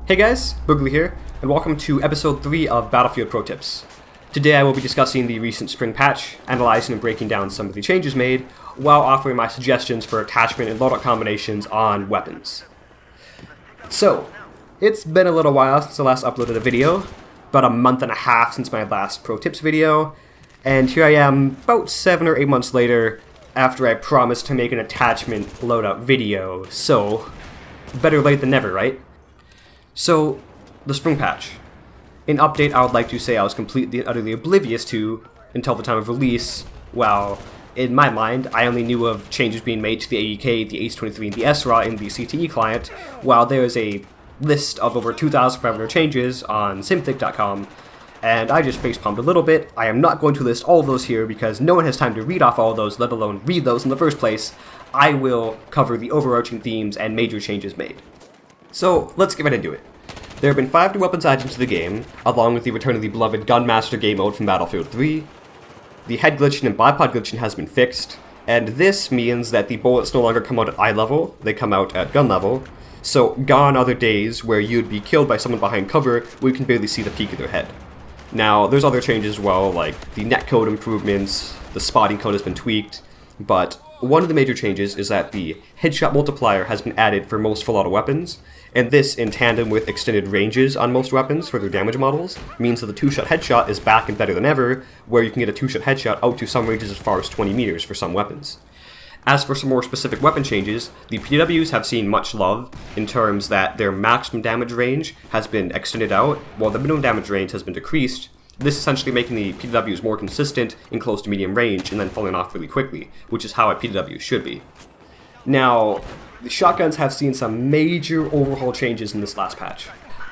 Hey guys, Boogly here, and welcome to Episode 3 of Battlefield Pro Tips. Today I will be discussing the recent spring patch, analyzing and breaking down some of the changes made, while offering my suggestions for attachment and loadout combinations on weapons. So, it's been a little while since I last uploaded a video, about a month and a half since my last Pro Tips video, and here I am about 7 or 8 months later after I promised to make an attachment loadout video, so better late than never, right? So, the spring patch. An update I would like to say I was completely and utterly oblivious to until the time of release, while in my mind I only knew of changes being made to the AEK, the H23, and the SRA in the CTE client, while there is a list of over 2,500 changes on Synthic.com, and I just facepalmed a little bit. I am not going to list all of those here because no one has time to read off all of those, let alone read those in the first place. I will cover the overarching themes and major changes made. So, let's get right into it. There have been 5 new weapons added to the game, along with the return of the beloved Gunmaster game mode from Battlefield 3. The head glitching and bipod glitching has been fixed, and this means that the bullets no longer come out at eye level, they come out at gun level. So, gone are the days where you'd be killed by someone behind cover where you can barely see the peak of their head. Now, there's other changes as well, like the Netcode Improvements, the spotting code has been tweaked, but one of the major changes is that the headshot multiplier has been added for most full auto weapons, and this, in tandem with extended ranges on most weapons for their damage models, means that the 2-shot headshot is back and better than ever, where you can get a 2-shot headshot out to some ranges as far as 20 meters for some weapons. As for some more specific weapon changes, the PWs have seen much love in terms that their maximum damage range has been extended out, while the minimum damage range has been decreased, this essentially making the PWs more consistent in close to medium range and then falling off really quickly, which is how a PW should be. Now, the shotguns have seen some major overhaul changes in this last patch.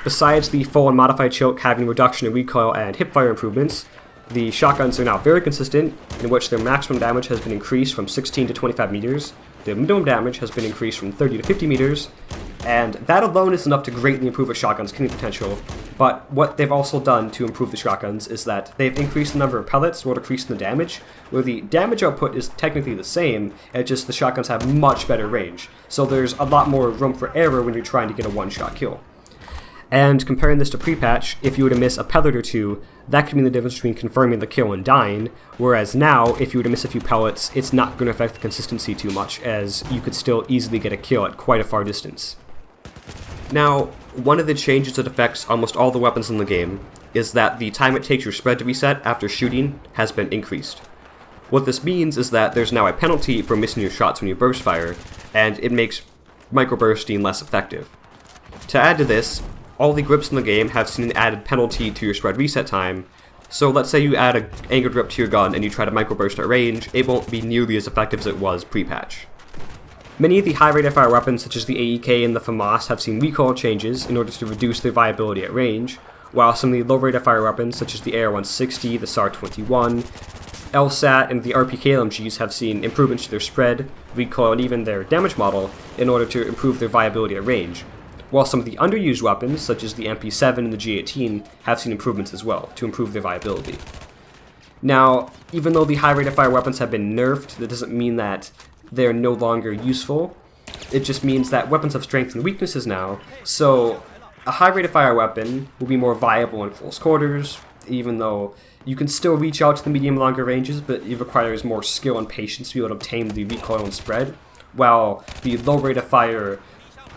Besides the full and modified choke having reduction in recoil and hipfire improvements, the shotguns are now very consistent, in which their maximum damage has been increased from 16 to 25 meters, their minimum damage has been increased from 30 to 50 meters, and that alone is enough to greatly improve a shotgun's killing potential. But what they've also done to improve the shotguns is that they've increased the number of pellets while decreasing the damage, where the damage output is technically the same, it's just the shotguns have much better range, so there's a lot more room for error when you're trying to get a one-shot kill. And comparing this to pre-patch, if you were to miss a pellet or two, that could mean the difference between confirming the kill and dying, whereas now, if you were to miss a few pellets, it's not going to affect the consistency too much, as you could still easily get a kill at quite a far distance. Now, one of the changes that affects almost all the weapons in the game is that the time it takes your spread to reset after shooting has been increased. What this means is that there's now a penalty for missing your shots when you burst fire, and it makes microbursting less effective. To add to this, all the grips in the game have seen an added penalty to your spread reset time, so let's say you add an angled grip to your gun and you try to microburst at range, it won't be nearly as effective as it was pre-patch. Many of the high rate of fire weapons such as the AEK and the FAMAS have seen recoil changes in order to reduce their viability at range, while some of the low rate of fire weapons such as the AR-160, the SAR-21, LSAT, and the RPK LMGs have seen improvements to their spread, recoil, and even their damage model in order to improve their viability at range, while some of the underused weapons such as the MP7 and the G18 have seen improvements as well to improve their viability. Now, even though the high rate of fire weapons have been nerfed, that doesn't mean that they're no longer useful. It just means that weapons have strengths and weaknesses now, so a high rate of fire weapon will be more viable in close quarters, even though you can still reach out to the medium and longer ranges, but it requires more skill and patience to be able to obtain the recoil and spread, while the low rate of fire,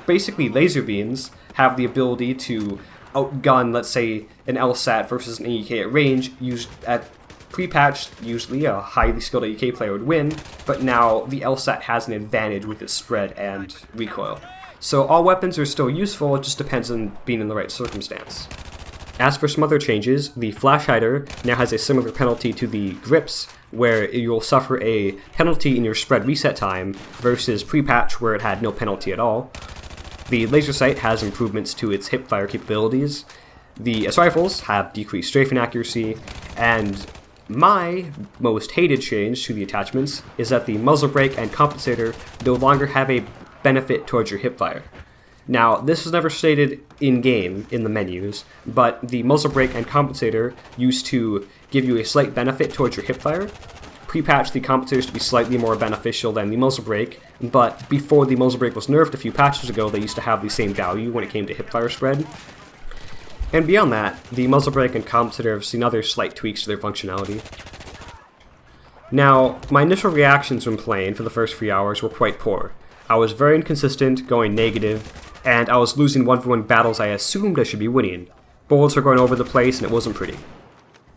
basically laser beams, have the ability to outgun, let's say, an LSAT versus an AEK at range. Used at pre-patch, usually a highly skilled AEK player would win, but now the LSAT has an advantage with its spread and recoil. So all weapons are still useful, it just depends on being in the right circumstance. As for some other changes, the flash hider now has a similar penalty to the grips, where you'll suffer a penalty in your spread reset time versus pre-patch where it had no penalty at all. The laser sight has improvements to its hipfire capabilities. The assault rifles have decreased strafing accuracy, and my most hated change to the attachments is that the muzzle brake and compensator no longer have a benefit towards your hipfire. Now, this was never stated in-game in the menus, but the muzzle brake and compensator used to give you a slight benefit towards your hipfire. pre-patched the compensators to be slightly more beneficial than the muzzle brake, but before the muzzle brake was nerfed a few patches ago, they used to have the same value when it came to hipfire spread. And beyond that, the muzzle brake and compensator have seen other slight tweaks to their functionality. Now, my initial reactions when playing for the first few hours were quite poor. I was very inconsistent, going negative, and I was losing 1v1 battles I assumed I should be winning. Bullets were going over the place and it wasn't pretty.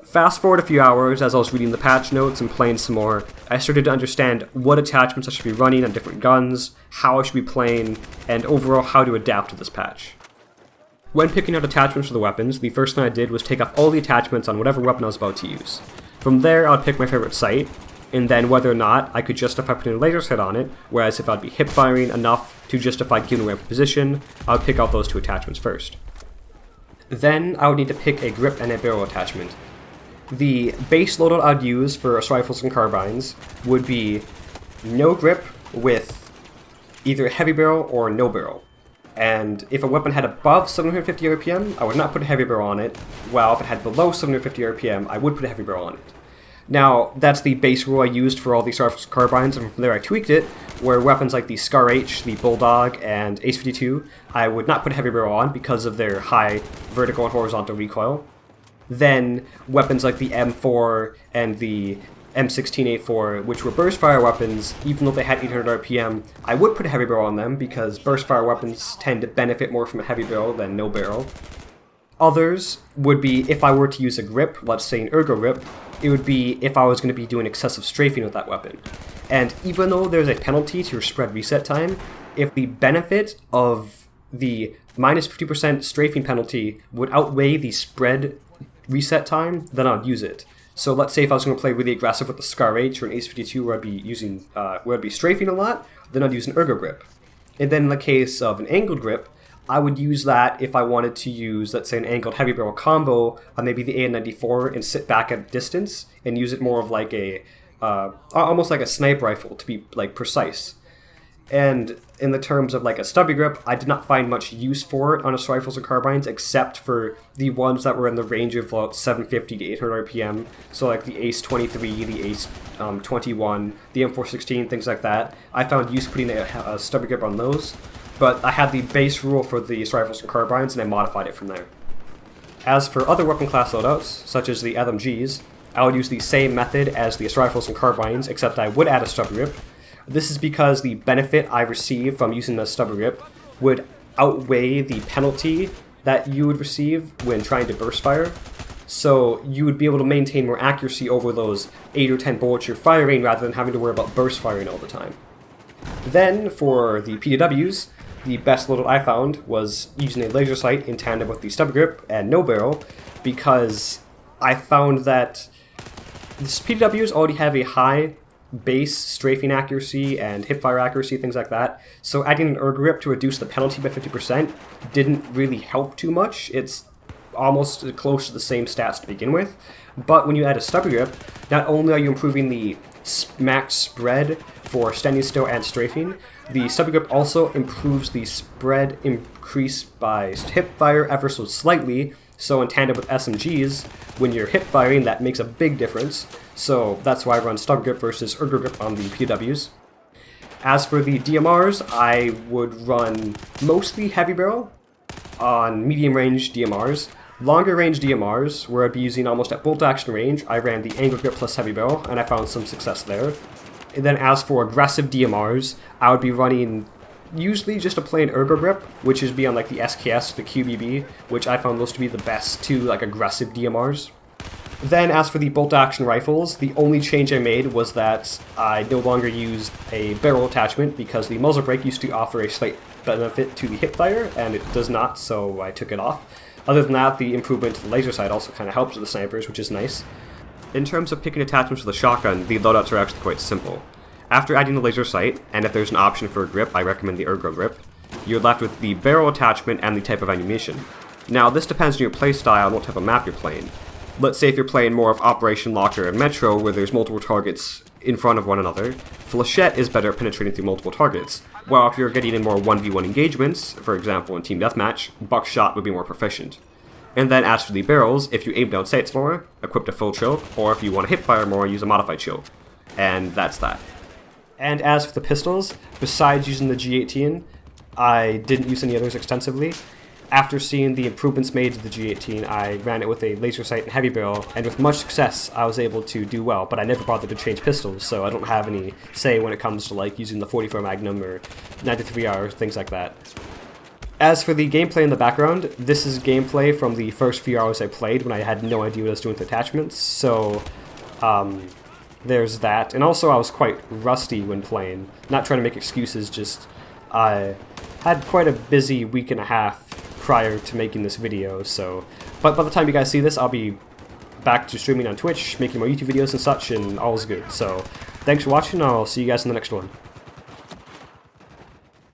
Fast forward a few hours, as I was reading the patch notes and playing some more, I started to understand what attachments I should be running on different guns, how I should be playing, and overall how to adapt to this patch. When picking out attachments for the weapons, the first thing I did was take off all the attachments on whatever weapon I was about to use. From there, I would pick my favorite sight, and then whether or not I could justify putting a laser sight on it, whereas if I'd be hip firing enough to justify giving away my position, I would pick out those two attachments first. Then I would need to pick a grip and a barrel attachment. The base loadout I'd use for rifles and carbines would be no grip with either heavy barrel or no barrel. And if a weapon had above 750 RPM, I would not put a heavy barrel on it, while if it had below 750 RPM, I would put a heavy barrel on it. Now, that's the base rule I used for all these rifles and carbines, and from there I tweaked it, where weapons like the Scar H, the Bulldog, and Ace 52, I would not put a heavy barrel on because of their high vertical and horizontal recoil. Then, weapons like the M4 and the M16A4, which were burst fire weapons, even though they had 800 RPM, I would put a heavy barrel on them because burst fire weapons tend to benefit more from a heavy barrel than no barrel. Others would be if I were to use a grip, let's say an ergo grip, it would be if I was going to be doing excessive strafing with that weapon. And even though there's a penalty to your spread reset time, if the benefit of the minus 50% strafing penalty would outweigh the spread reset time, then I'd use it. So let's say if I was going to play really aggressive with the Scar H or an Ace 52 where I'd be strafing a lot, then I'd use an ergo grip. And then in the case of an angled grip, I would use that if I wanted to use, let's say, an angled heavy barrel combo on maybe the AN-94 and sit back at a distance and use it more of like a, almost like a sniper rifle to be like precise. And in the terms of like a stubby grip, I did not find much use for it on assault rifles and carbines except for the ones that were in the range of about 750 to 800 RPM. So like the Ace 23, the Ace 21, the M416, things like that. I found use putting a stubby grip on those. But I had the base rule for the assault rifles and carbines and I modified it from there. As for other weapon class loadouts, such as the LMGs, I would use the same method as the assault rifles and carbines, except I would add a stubby grip. This is because the benefit I receive from using the stubby grip would outweigh the penalty that you would receive when trying to burst fire. So you would be able to maintain more accuracy over those 8 or 10 bullets you're firing rather than having to worry about burst firing all the time. Then for the PDWs, the best loadout I found was using a laser sight in tandem with the stubby grip and no barrel, because I found that the PDWs already have a high base strafing accuracy and hipfire accuracy, things like that. So adding an ergo grip to reduce the penalty by 50% didn't really help too much. It's almost close to the same stats to begin with. But when you add a stubby grip, not only are you improving the max spread for standing still and strafing, the stubby grip also improves the spread increase by hipfire ever so slightly. So in tandem with SMGs, when you're hip firing, that makes a big difference. So that's why I run stubby grip versus ergo grip on the PWs. As for the DMRs, I would run mostly heavy barrel on medium range DMRs. Longer range DMRs, where I'd be using almost at bolt action range, I ran the angle grip plus heavy barrel, and I found some success there. And then as for aggressive DMRs, I would be running usually just a plain ergo grip, which is beyond like the SKS, the QBB, which I found those to be the best two like aggressive DMRs. Then as for the bolt action rifles, the only change I made was that I no longer used a barrel attachment because the muzzle brake used to offer a slight benefit to the hipfire, and it does not, so I took it off. Other than that, the improvement to the laser sight also kind of helps with the snipers, which is nice. In terms of picking attachments for the shotgun, the loadouts are actually quite simple. After adding the laser sight, and if there's an option for a grip, I recommend the ergo grip, you're left with the barrel attachment and the type of ammunition. Now, this depends on your playstyle and what type of map you're playing. Let's say if you're playing more of Operation Locker and Metro, where there's multiple targets in front of one another, Flechette is better at penetrating through multiple targets, while if you're getting in more 1v1 engagements, for example in Team Deathmatch, Buckshot would be more proficient. And then as for the barrels, if you aim down sights more, equip a full choke, or if you want to hipfire more, use a modified choke. and that's that. And as for the pistols, besides using the G18, I didn't use any others extensively. After seeing the improvements made to the G18, I ran it with a laser sight and heavy barrel, and with much success I was able to do well, but I never bothered to change pistols, so I don't have any say when it comes to like using the 44 Magnum or 93R, things like that. As for the gameplay in the background, this is gameplay from the first few hours I played when I had no idea what I was doing with attachments, so there's that. And also I was quite rusty when playing. Not trying to make excuses, just I had quite a busy week and a half prior to making this video, so... But by the time you guys see this, I'll be back to streaming on Twitch, making more YouTube videos and such, and all is good. So, thanks for watching, I'll see you guys in the next one.